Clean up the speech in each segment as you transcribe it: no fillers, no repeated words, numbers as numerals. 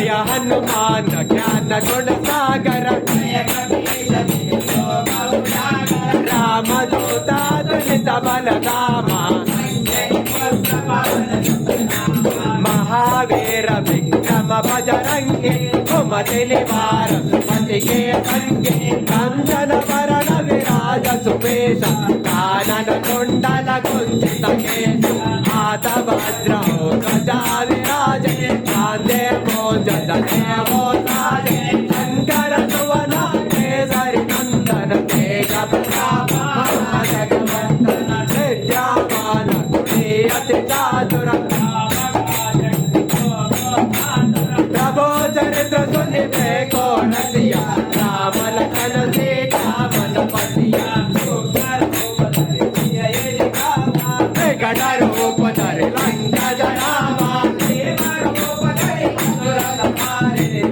जय हनुमान ज्ञान गुण सागर रामदूता दुलित बलधामा महावीर विक्रम बजरंगी कुमति निवार पति के संगे कंचन वरण विराज सुवेश कानन कुंडल कुंचित केश हाथ वज्र ध्वजा विराजे कांधे बोझ जनेऊ साजे शंकर सुवन केसरी नंदन तेज प्रताप जगवंदन विद्यावान अति चातुर प्रभो चरित्र सुनिबे को नदिया राम लखन सीता मन पतिया गढ़ रूप धरे लंका जरावा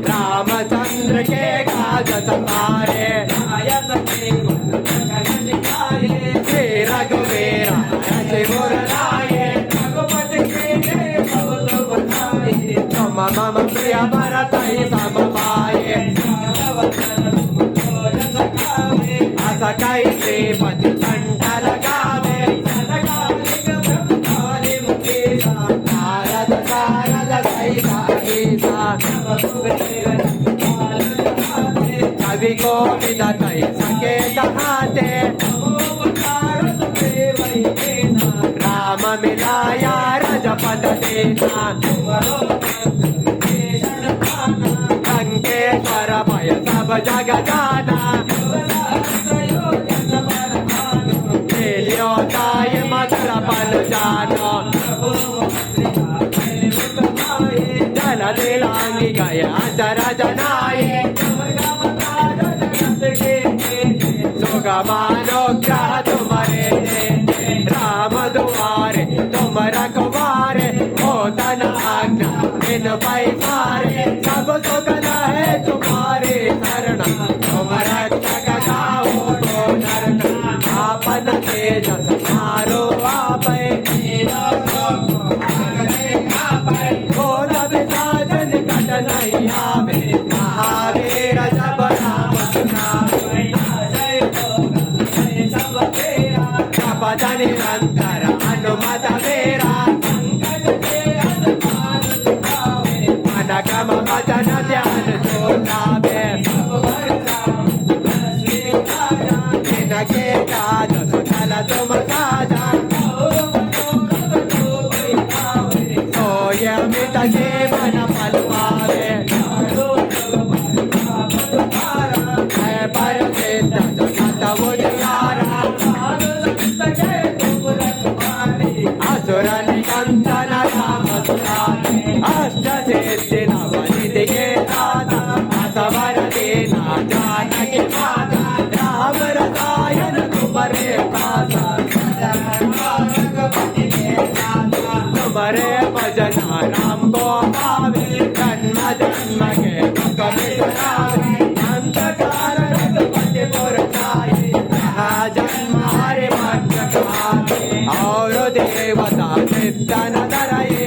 रामचंद्र के काज सवारे श्री रघुवीर रघुवर लाए तुम मम प्रिय भरत सम पाए अस कैसे पति कंठ लगावे नारद सारद सहिता गीता कवि को विदतै सके कहाते राम मिलाया रजपद देना लंकेश्वर भय सब जग जाना लियोताय मधुर पल जानो जल दिलांगी गया जर जनाए सुगमानो ग्रह तुम्हारे राम दुआरे तुम रखवारे हो तन आज्ञा इन पैसारे सब सुगन है तुम्हारे शरण तुम रक्षक गाओ तो नरण आपन तेज समारो आपे घोर विसाजन कट नहीं आवे महावीर जब नाम सुनावे पद निरंतर हनुमत मेरा मन कम वचन ध्यान जो लावे जिनके काज सुझल तुम साजा सोय अमित जीवन फल पावे है पर सिद्ध जगत उजियारा असुर निकंदन राम सुरारे अष्ट सिद्धि नवनिधि के दाता असवर दीना जानकी माता राम रसायन तुम्हारे पासा तुम्हारे भजना राम को पावे जन्म जन्म के दुख बिसरावे अंत काल रघुपति पुर जाए जन्म हरे भक्त कहावे और देवता नित्य न डराए